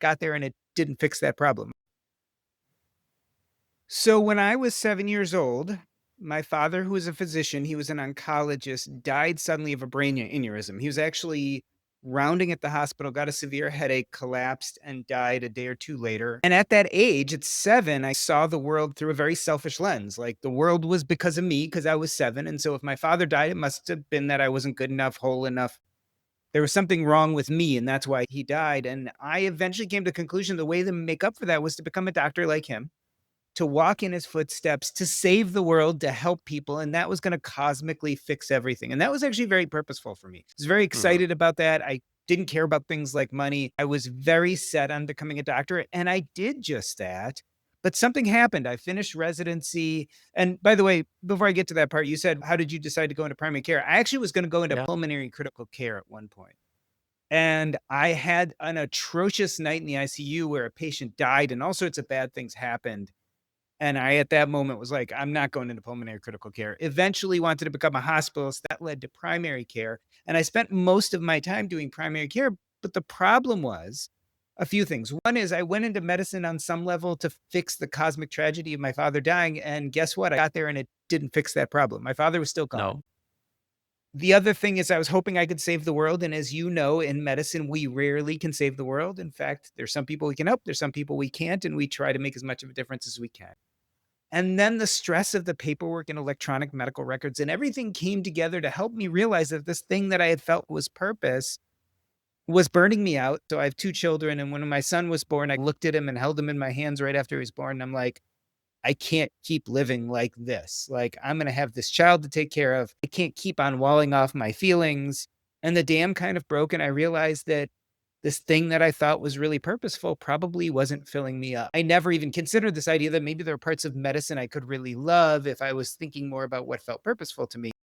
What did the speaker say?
got there and it didn't fix that problem. So when I was 7 years old, my father, who was a physician, he was an oncologist, died suddenly of a brain aneurysm. He was actually rounding at the hospital, got a severe headache, collapsed, and died a day or 2 later. And at that age, at 7, I saw the world through a very selfish lens. Like, the world was because of me, because I was 7, and so if my father died, it must have been that I wasn't good enough, whole enough. There was something wrong with me, and that's why he died. And I eventually came to the conclusion the way to make up for that was to become a doctor like him, to walk in his footsteps, to save the world, to help people, and that was gonna cosmically fix everything, and that was actually very purposeful for me. I was very Mhm. excited about that. I didn't care about things like money. I was very set on becoming a doctor, and I did just that, but something happened. I finished residency, and by the way, before I get to that part, you said, "How did you decide to go into primary care?" I actually was gonna go into Yeah. pulmonary critical care at one point, and I had an atrocious night in the ICU where a patient died and all sorts of bad things happened, and I, at that moment, was like, "I'm not going into pulmonary critical care." Eventually wanted to become a hospitalist. That led to primary care, and I spent most of my time doing primary care, but the problem was a few things. One is I went into medicine on some level to fix the cosmic tragedy of my father dying, and guess what? I got there and it didn't fix that problem. My father was still No. gone. The other thing is I was hoping I could save the world, and as you know, in medicine, we rarely can save the world. In fact, there's some people we can help, there's some people we can't, and we try to make as much of a difference as we can. And then the stress of the paperwork and electronic medical records and everything came together to help me realize that this thing that I had felt was purpose was burning me out. So I have 2 children, and when my son was born, I looked at him and held him in my hands right after he was born, and I'm like, "I can't keep living like this. Like, I'm gonna have this child to take care of. I can't keep on walling off my feelings." And the dam kind of broke, and I realized that this thing that I thought was really purposeful probably wasn't filling me up. I never even considered this idea that maybe there are parts of medicine I could really love if I was thinking more about what felt purposeful to me.